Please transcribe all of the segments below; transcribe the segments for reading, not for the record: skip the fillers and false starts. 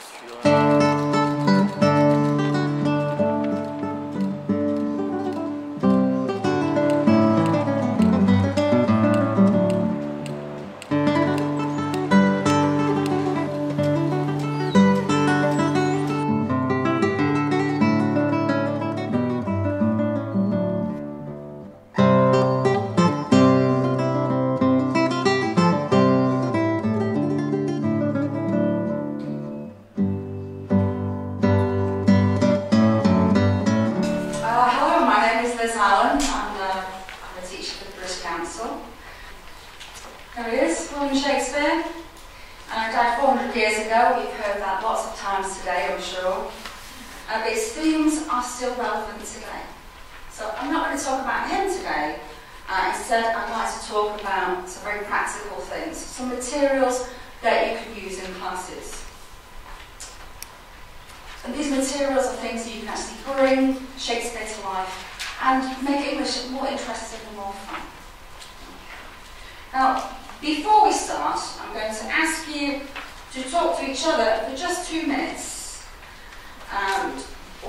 next few lines. Hello, my name is Liz Allan. I'm a teacher for the British Council. There he is, William Shakespeare. And died 400 years ago. You've heard that lots of times today, I'm sure. But his themes are still relevant today. So I'm not going to talk about him today. Instead, I'd like to talk about some very practical things, some materials that you can use in classes. And these materials are things that you can actually bring Shakespeare to life and make English more interesting and more fun. Now, before we start, I'm going to ask you to talk to each other for just 2 minutes. And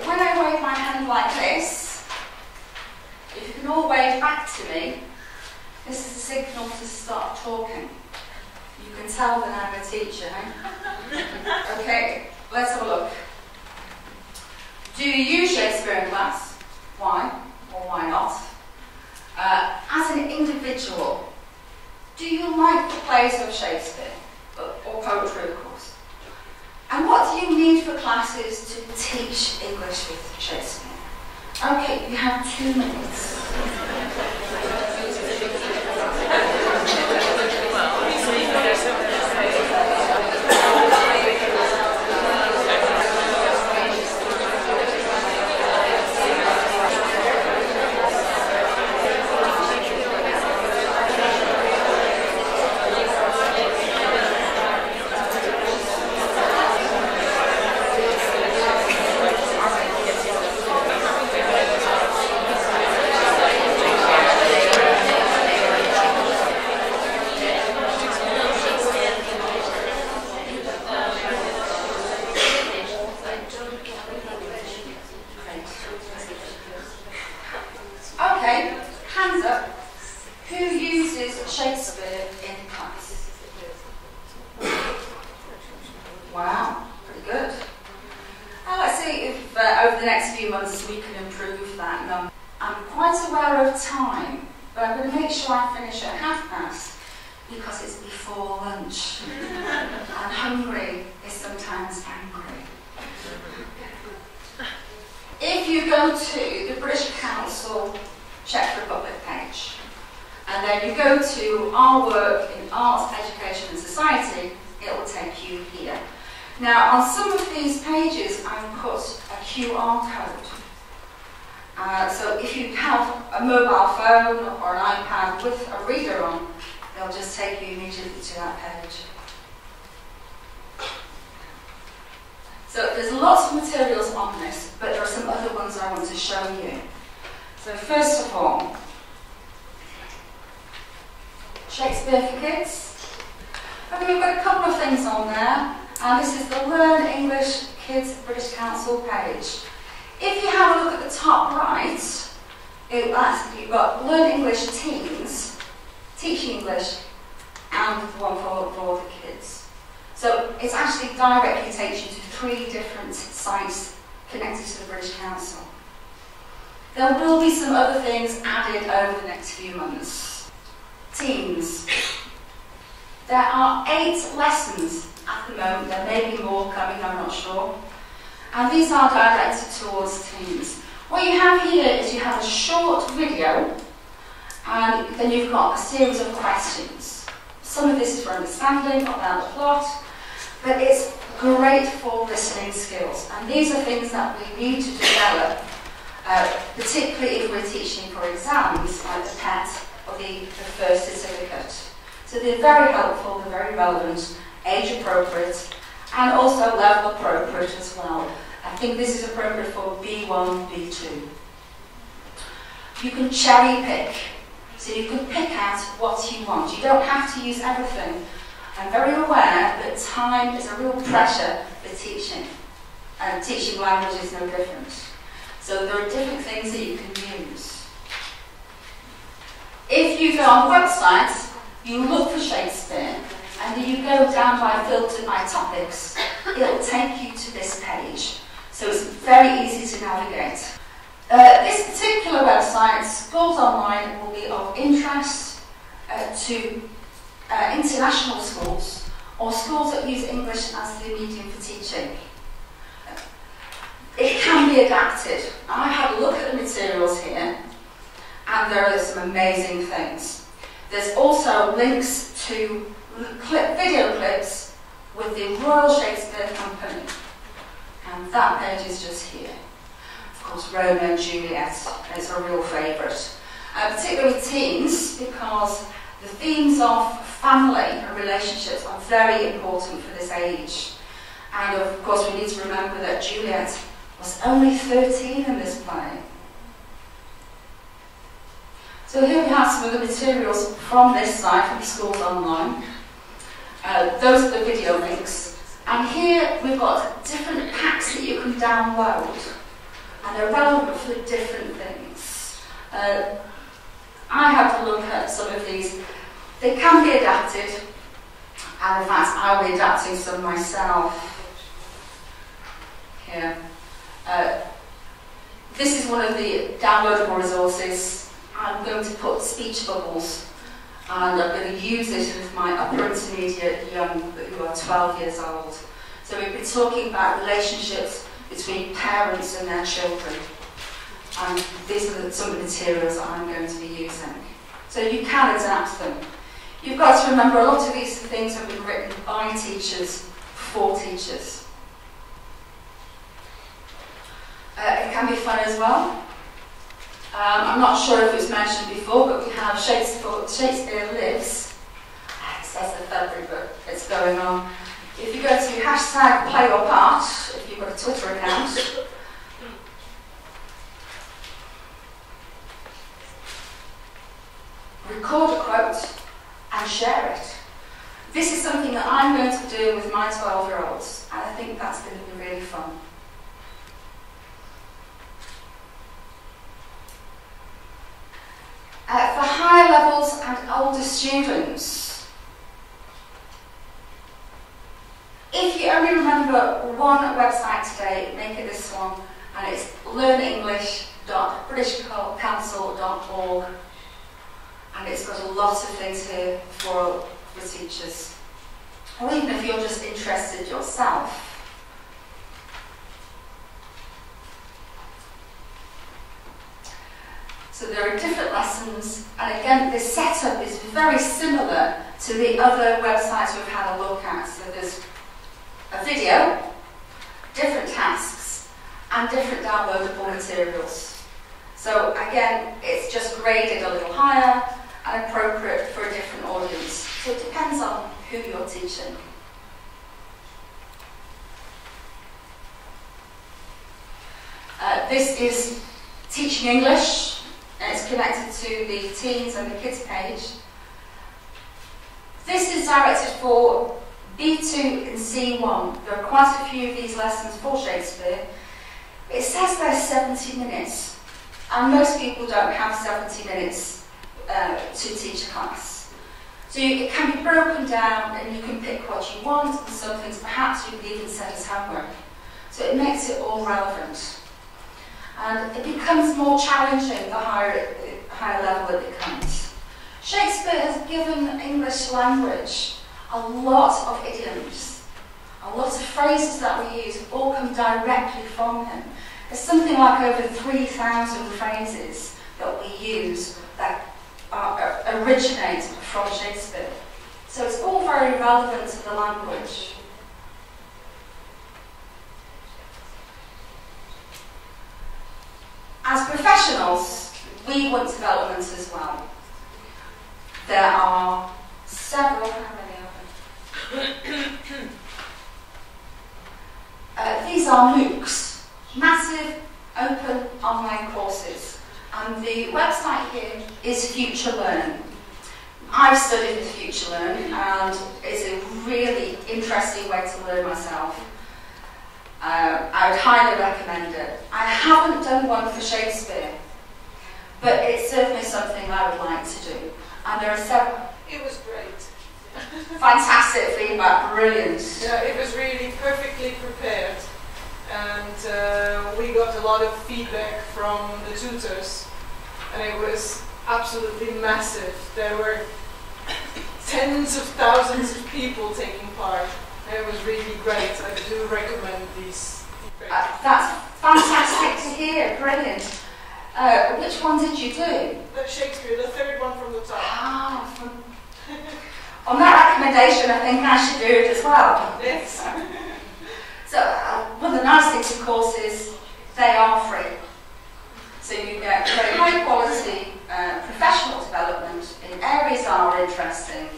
when I wave my hand like this, if you can all wave back to me, this is a signal to start talking. You can tell that I'm a teacher, eh? Okay, let's have a look. Do you use Shakespeare in class? Why or why not? As an individual, do you like the plays of Shakespeare? Or poetry, of course. And what do you need for classes to teach English with Shakespeare? Okay, you have 2 minutes. Okay, hands up. Who uses Shakespeare in class? Wow, pretty good. Let's see if over the next few months we can improve that number. I'm quite aware of time, but I'm going to make sure I finish at past because it's before lunch. And hungry is sometimes angry. If you go to the British Council Czech Republic page, and then you go to our work in arts, education and society, it will take you here. Now, on some of these pages, I've put a QR code. So if you have a mobile phone or an iPad with a reader on, they'll just take you immediately to that page. So there's lots of materials on this, but there are some other ones I want to show you. So first of all, Shakespeare for Kids. Okay, we've got a couple of things on there, and this is the Learn English Kids British Council page. If you have a look at the top right, you've got Learn English Teens, Teach English, and one for the kids. So it's actually directly takes you to 3 different sites connected to the British Council. There will be some other things added over the next few months. Teens. There are 8 lessons at the moment. There may be more coming, I'm not sure. And these are directed towards teens. What you have here is you have a short video, and then you've got a series of questions. Some of this is for understanding about the plot, but it's great for listening skills. And these are things that we need to develop, particularly if we're teaching for exams, like the PET or the first certificate. So they're very helpful, they're very relevant, age appropriate, and also level appropriate as well. I think this is appropriate for B1, B2. You can cherry pick, so you can pick out what you want. You don't have to use everything. I'm very aware that time is a real pressure for for teaching. And teaching language is no different. So there are different things that you can use. If you go on websites, you look for Shakespeare, and then you go down by filter by topics, it'll take you to this page. So it's very easy to navigate. This particular website, Schools Online, will be of interest to international schools or schools that use English as the medium for teaching. It can be adapted. I had a look at the materials here, and there are some amazing things. There's also links to video clips with the Royal Shakespeare Company, and that page is just here. Of course, Romeo and Juliet is a real favourite, particularly teens, because the themes of family and relationships are very important for this age. And of course, we need to remember that Juliet was only 13 in this play. So here we have some of the materials from this site, from Schools Online. Those are the video links. And here we've got different packs that you can download, and they're relevant for different things. I had to look at some of these. They can be adapted, and in fact I'll be adapting some myself. Here. This is one of the downloadable resources. I'm going to put speech bubbles, and I'm going to use it with my upper intermediate young who are 12 years old. So we've been talking about relationships between parents and their children. And these are some of the materials that I'm going to be using. So you can adapt them. You've got to remember a lot of these things have been written by teachers for teachers. It can be fun as well. I'm not sure if it was mentioned before, but we have Shakespeare Lives. It says the February, but it's going on. If you go to hashtag play your part, if you've got a Twitter account, record a quote and share it. This is something that I'm going to do with my 12-year-olds, and I think that's going to be really fun. For higher levels and older students, if you only remember one website today, make it this one, and it's learnenglish.britishcouncil.org, and it's got a lot of things here for teachers, or even if you're just interested yourself. So there are different lessons, and again, this setup is very similar to the other websites we've had a look at. So there's a video, different tasks, and different downloadable materials. So again, it's just graded a little higher and appropriate for a different audience. So it depends on who you're teaching. This is Teaching English. And it's connected to the teens and the kids page. This is directed for B2 and C1. There are quite a few of these lessons for Shakespeare. It says there's 70 minutes, and most people don't have 70 minutes to teach a class. So it can be broken down, and you can pick what you want, and some things perhaps you can even set as homework. So it makes it all relevant. And it becomes more challenging the higher level it becomes. Shakespeare has given English language a lot of idioms. A lot of phrases that we use all come directly from him. There's something like over 3,000 phrases that we use that originate from Shakespeare. So it's all very relevant to the language. As professionals, we want development as well. There are several, how many of them? These are MOOCs, massive open online courses. And the website here is Future Learn. I've studied with Future Learn, and it's a really interesting way to learn myself. I would highly recommend it. I haven't done one for Shakespeare, but it's certainly something I would like to do. And there are several. It was great. Fantastic feedback, brilliant. Yeah, it was really perfectly prepared. And we got a lot of feedback from the tutors. And it was absolutely massive. There were tens of thousands of people taking part. And it was really great. I do recommend these. That's fantastic to hear, brilliant. Which one did you do? Shakespeare, the third one from the top. Ah, on that recommendation, I think I should do it as well. Yes. So, one of the nice things, of course, is they are free. So you get very high quality professional development in areas that are interesting,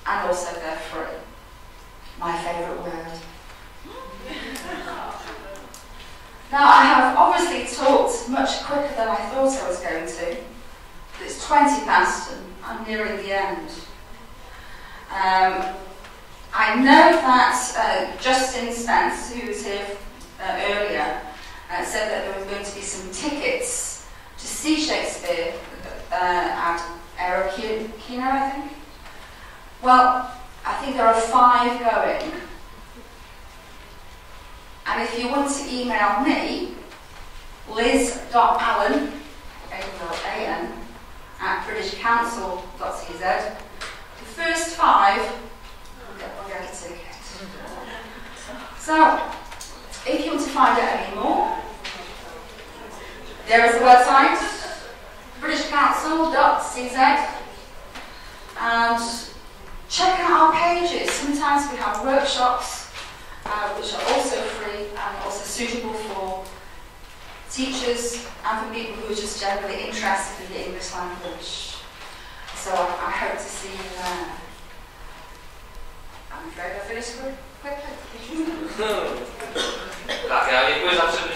and also they're free. My favourite word. Now, I have obviously talked much quicker than I thought I was going to. It's 20 past and I'm nearing the end. I know that Justin Spence, who was here earlier, said that there were going to be some tickets to see Shakespeare at Kino, I think. Well, I think there are 5 going. And if you want to email me, liz.allan, A-L-A-N, at britishcouncil.cz, the first 5 will get a ticket. So, if you want to find out any more, there is the website, britishcouncil.cz, and check out our pages. Sometimes we have workshops which are also free and also suitable for teachers and for people who are just generally interested in the English language. So I hope to see you there. I'm afraid I finished quickly. Tak, já děkuji za přednášku.